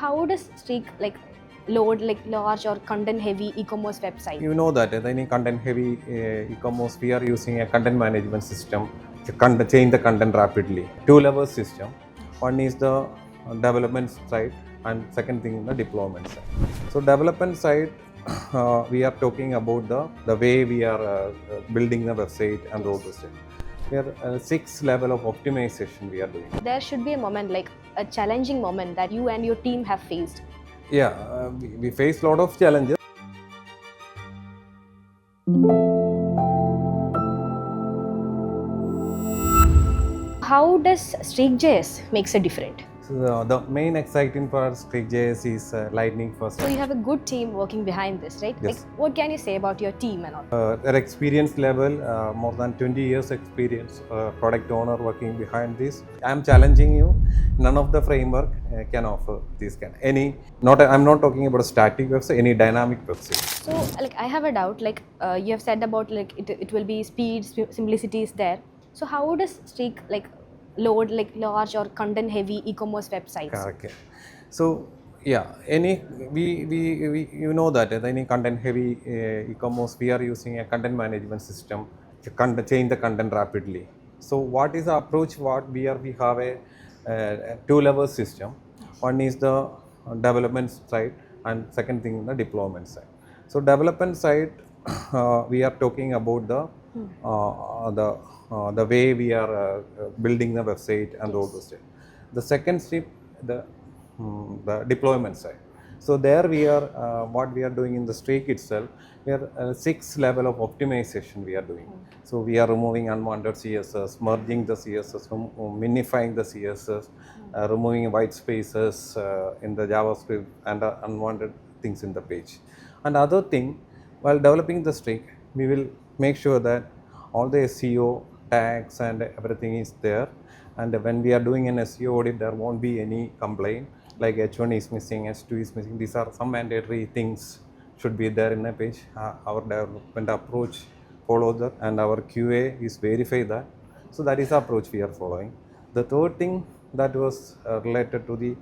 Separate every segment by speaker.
Speaker 1: how does Streak load large or content heavy e-commerce website?
Speaker 2: You know that any content heavy e-commerce, we are using a content management system to change the content rapidly. Two level system. One is the development side, and second thing the deployment side. So development side, we are talking about the way we are building the website and all those things. We are 6 level of optimization we are doing.
Speaker 1: There should be a moment, like a challenging moment, that you and your team have faced.
Speaker 2: Yeah, we face a lot of challenges.
Speaker 1: How does Streak.js makes a difference?
Speaker 2: So the main exciting for Streak.js is Lightning first.
Speaker 1: So you have a good team working behind this, right?
Speaker 2: Yes.
Speaker 1: What can you say about your team and all?
Speaker 2: Their experience level, more than 20 years experience, product owner working behind this. I am challenging you. None of the framework can offer this kind. I'm not talking about a static website, any dynamic website.
Speaker 1: So I have a doubt. You have said about it will be speed, simplicity is there. So how does Streak load large or content heavy e-commerce websites?
Speaker 2: Okay. So yeah, we you know that any content heavy e-commerce, we are using a content management system to change the content rapidly. So what is the approach? We have a two level system. One is the development side, and second thing the deployment side. So development side, we are talking about the way we are building the website and all those things. The second step, the deployment side. So there we are, what we are doing in the Streak itself, we are 6 level of optimization we are doing. So we are removing unwanted CSS, merging the CSS, minifying the CSS, removing white spaces in the JavaScript and unwanted things in the page. And other thing, while developing the Streak, we will make sure that all the SEO tags and everything is there, and when we are doing an SEO audit, there won't be any complaint like H1 is missing, H2 is missing. These are some mandatory things should be there in a page. Our development approach follows that, and our QA is verify that. So that is the approach we are following. The third thing that was related to the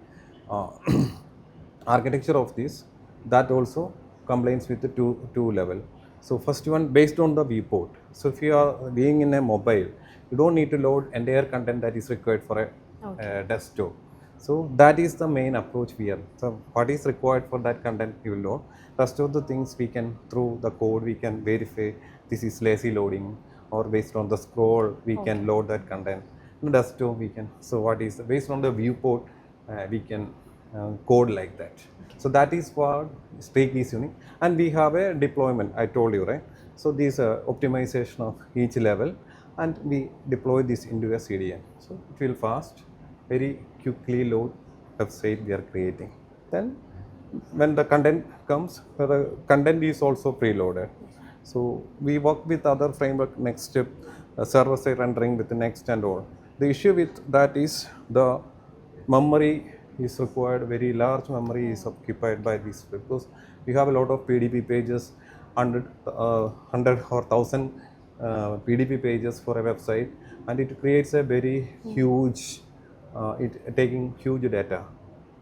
Speaker 2: architecture of this, that also complains with the two level. So first one, based on the viewport. So if you are being in a mobile, you don't need to load entire content that is required for a desktop. So that is the main approach we are. So what is required for that content you will load. Rest of the things we can, through the code, we can verify this is lazy loading, or based on the scroll we can load that content. In the desktop we can. So what is based on the viewport, we can code like that. So that is what Streak is unique, and we have a deployment. I told you, right? So this optimization of each level, and we deploy this into a CDN. So it will fast, very quickly load website we are creating. Then when the content comes, the content is also preloaded. So we work with other framework, next step, server side rendering with the next and all. The issue with that is the memory is required, very large memory is occupied by this, because we have a lot of PDP pages, 100 or 1000 PDP pages for a website, and it creates a very huge, taking huge data,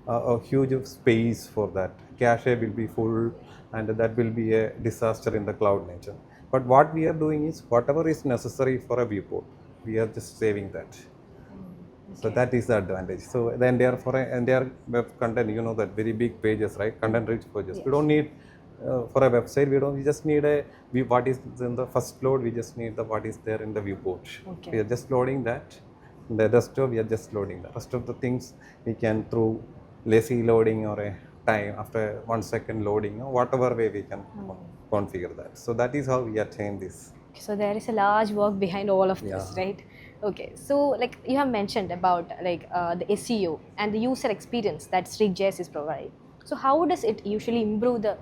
Speaker 2: a huge space for that. Cache will be full, and that will be a disaster in the cloud nature. But what we are doing is, whatever is necessary for a viewport, we are just saving that. So that is the advantage. So then for entire web content, you know that very big pages, right? Content rich pages. Yes. We don't need for a website. We just need what is in the first load. We just need what is there in the viewport. Okay. We are just loading that. In the desktop, we are just loading the rest of the things. We can through lazy loading or a time after 1 second loading, or whatever way we can configure that. So that is how we attain this.
Speaker 1: So there is a large work behind all of this, right? Okay, so you have mentioned about the SEO and the user experience that Streak.js is providing. So how does it usually improve the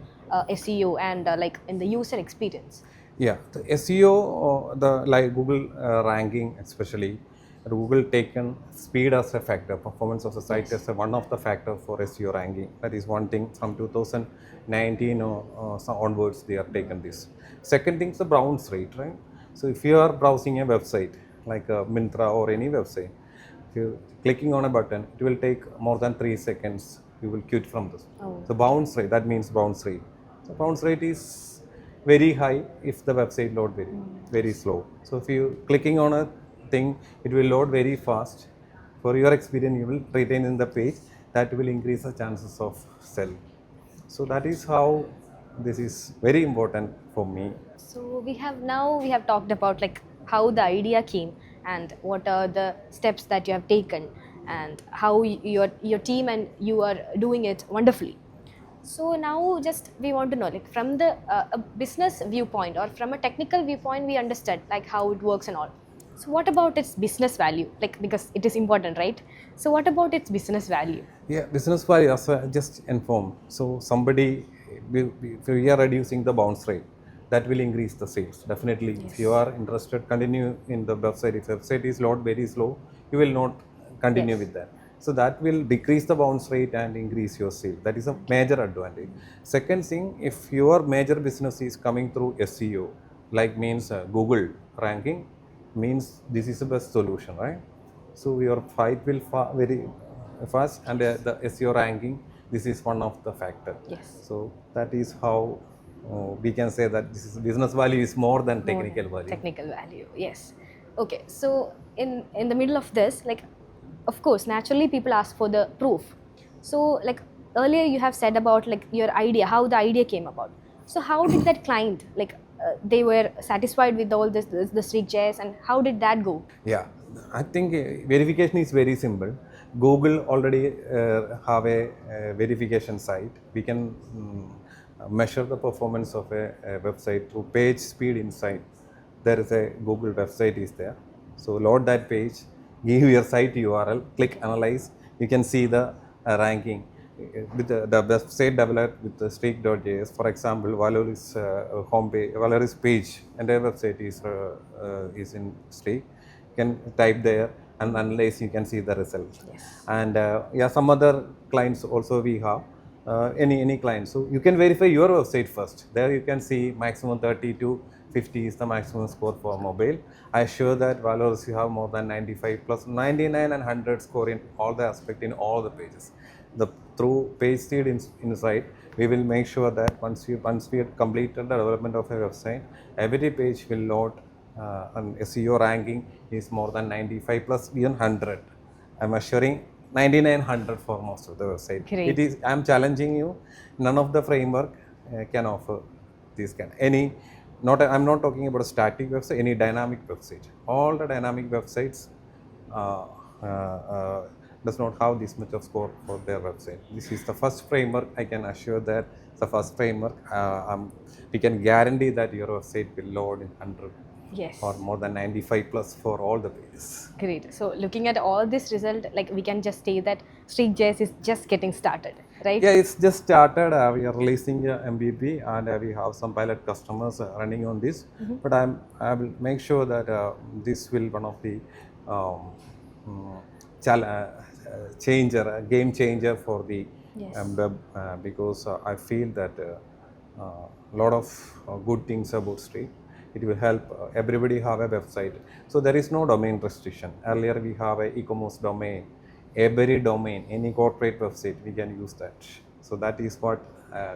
Speaker 1: SEO and in the user experience?
Speaker 2: Yeah, the SEO, the Google ranking especially, Google taken speed as a factor, performance of the site as one of the factor for SEO ranking. That is one thing. From 2019 or onwards, they are taken this. Second thing is the bounce rate, right? So if you are browsing a website like Myntra or any website, if you clicking on a button, it will take more than 3 seconds you will quit from this.
Speaker 1: Oh.
Speaker 2: So bounce rate, that means bounce rate. So bounce rate is very high if the website load very slow. So if you clicking on a thing, it will load very fast. For your experience, you will retain in the page. That will increase the chances of sell. So that is how this is very important for me.
Speaker 1: So we have talked about like how the idea came and what are the steps that you have taken and how your team and you are doing it wonderfully. So now just we want to know like from the a business viewpoint or from a technical viewpoint we understood like how it works and all. So what about its business value? Like because it is important, right? So what about its business value?
Speaker 2: Yeah, business value, as I just informed. So somebody, if we are reducing the bounce rate, that will increase the sales. Definitely,
Speaker 1: Yes.
Speaker 2: if you are interested, continue in the website. If website is load very slow, you will not continue
Speaker 1: Yes.
Speaker 2: with that. So that will decrease the bounce rate and increase your sale. That is a major advantage. Second thing, if your major business is coming through SEO, like means Google ranking, means this is the best solution, right? So your fight will very fast, and the SEO ranking, this is one of the factor.
Speaker 1: Yes.
Speaker 2: So that is how we can say that this is business value is more than
Speaker 1: More
Speaker 2: technical
Speaker 1: than
Speaker 2: value.
Speaker 1: Technical value, yes. Okay, so in the middle of this, like, of course, naturally people ask for the proof. So, like earlier you have said about like your idea, how the idea came about. So, how did that client like they were satisfied with all this the Streak.js, and how did that go?
Speaker 2: Yeah, I think verification is very simple. Google already have a verification site. We can measure the performance of a website through page speed inside. There is a Google website is there. So load that page, give your site URL, click analyze. You can see the ranking. With the website developed with the Streak.js, for example, Valoris homepage, Valoris page, and their website is in Streak. You can type there and analyze. You can see the result.
Speaker 1: Yes.
Speaker 2: And yeah, some other clients also we have. Any client. So you can verify your website first. There you can see maximum 30 to 50 is the maximum score for mobile. I assure that Valoris you have more than 95 plus 99 and 100 score in all the aspect in all the pages. Through page speed inside, we will make sure that once we have completed the development of a website, every page will load and SEO ranking is more than 95 plus even 100. I'm assuring 9900 for most of the website.
Speaker 1: Great.
Speaker 2: It is. I'm challenging you. None of the framework can offer this kind. I'm not talking about a static website. Any dynamic website. All the dynamic websites does not have this much of score for their website. This is the first framework. I can assure that the first framework. We can guarantee that your website will load in 100.
Speaker 1: Yes.
Speaker 2: Or more than 95 plus for all the pages.
Speaker 1: Great. So looking at all this result, like we can just say that Streak.js is just getting started, right?
Speaker 2: Yeah, it's just started. We are releasing MVP, and we have some pilot customers running on this. But I will make sure that this will one of the game changer for the
Speaker 1: Yes.
Speaker 2: web because I feel that a lot of good things about Streak. It will help everybody have a website. So there is no domain restriction. Earlier we have a e-commerce domain. Every domain, any corporate website, we can use that. So that is what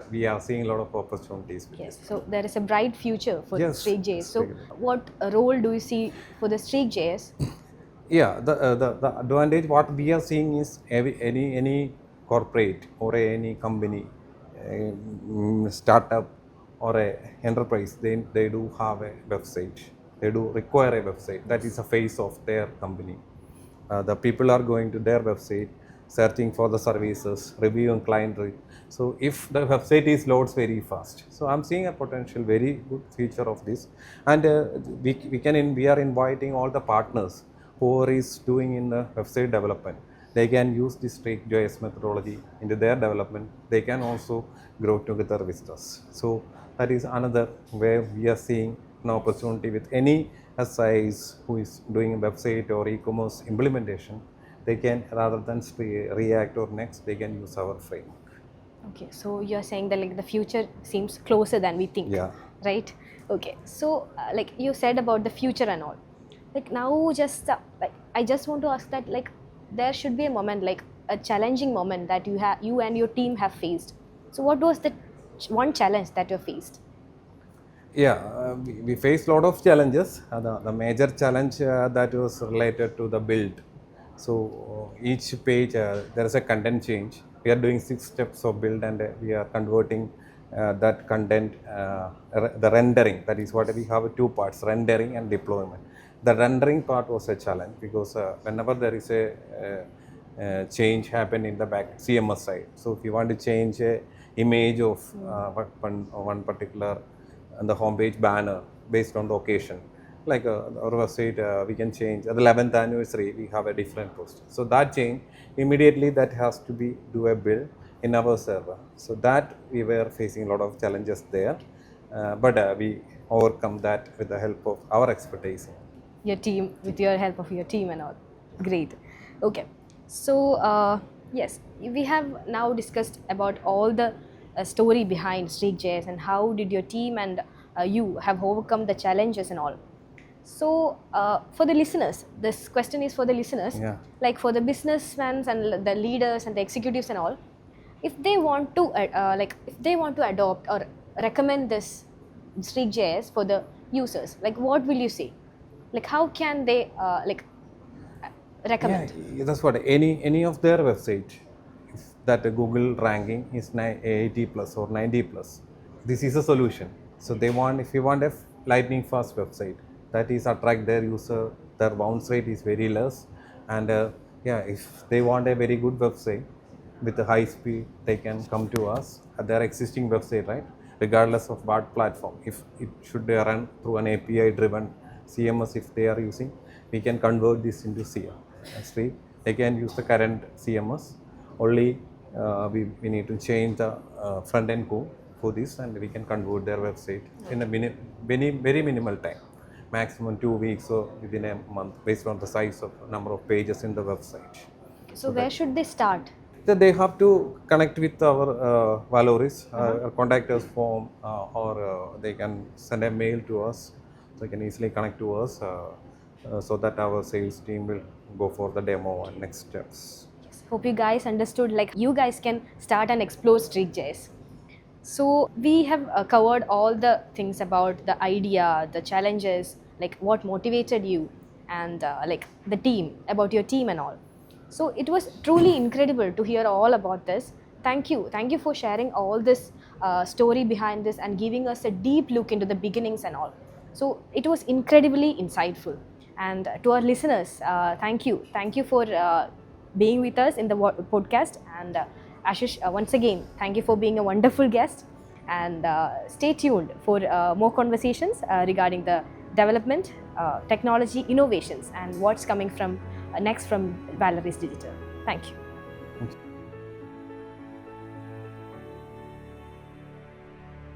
Speaker 2: we are seeing a lot of opportunities with
Speaker 1: Yes.
Speaker 2: this.
Speaker 1: So there is a bright future for
Speaker 2: Yes,
Speaker 1: Streak.js. So
Speaker 2: Streak.
Speaker 1: what role do you see for the Streak.js?
Speaker 2: Yeah, the advantage what we are seeing is any corporate or any company, startup or a enterprise, they do have a website. They do require a website. That is a face of their company. The people are going to their website, searching for the services, reviewing client rate. So if the website is loads very fast, so I'm seeing a potential very good feature of this, and we are inviting all the partners who is doing in the website development. They can use this Streak.js methodology into their development. They can also grow together with us. So that is another where we are seeing an opportunity with any SIs who is doing website or e-commerce implementation. They can, rather than React or Next, they can use our framework.
Speaker 1: Okay, so you're saying that like the future seems closer than we think,
Speaker 2: Yeah.
Speaker 1: right? Okay, so like you said about the future and all. Like now, just like I just want to ask that like there should be a moment like a challenging moment that you and your team have faced. So what was the one challenge that you faced?
Speaker 2: Yeah, we faced a lot of challenges. The major challenge that was related to the build. So each page there is a content change. We are doing 6 steps of build, and we are converting that content, the rendering. That is what we have 2 parts: rendering and deployment. The rendering part was a challenge because whenever there is a change happen in the back CMS side. So if you want to change a image of one particular and the homepage banner based on the occasion. Like our website, we can change at the 11th anniversary, we have a different post. So that change, immediately that has to be do a build in our server. So that we were facing a lot of challenges there, but we overcome that with the help of our expertise.
Speaker 1: Your team, with your help of your team and all. Great. Okay. So yes, we have now discussed about all the story behind Streak.js and how did your team and you have overcome the challenges and all. So for the listeners, this question is for the listeners, like for the businessmen and the leaders and the executives and all. If they want to if they want to adopt or recommend this Streak.js for the users, like what will you say? Like how can they recommend?
Speaker 2: Yeah, that's what any of their website, if that Google ranking is 80 plus or 90 plus, this is a solution. So if you want a lightning fast website that is attract their user, their bounce rate is very less, and if they want a very good website with a high speed, they can come to us at their existing website, right? Regardless of what platform, if it should run through an API driven CMS, if they are using, we can convert this into CM. Actually, they can use the current CMS. Only we need to change the front end code for this, and we can convert their website in a very minimal time, maximum 2 weeks or within a month, based on the size of number of pages in the website.
Speaker 1: So where should they start?
Speaker 2: They have to connect with our Valoris, contact us form, or they can send a mail to us. They can easily connect to us so that our sales team will go for the demo and next steps.
Speaker 1: Yes. Hope you guys understood, like you guys can start and explore Streak.js. So we have covered all the things about the idea, the challenges, like what motivated you, and like the team, about your team and all. So it was truly incredible to hear all about this. Thank you for sharing all this story behind this and giving us a deep look into the beginnings and all. So it was incredibly insightful. And to our listeners, thank you for being with us in the podcast. And Ashish, once again, thank you for being a wonderful guest. And stay tuned for more conversations regarding the development, technology, innovations, and what's coming from next from Valoris Digital. Thank you.
Speaker 2: Thank you.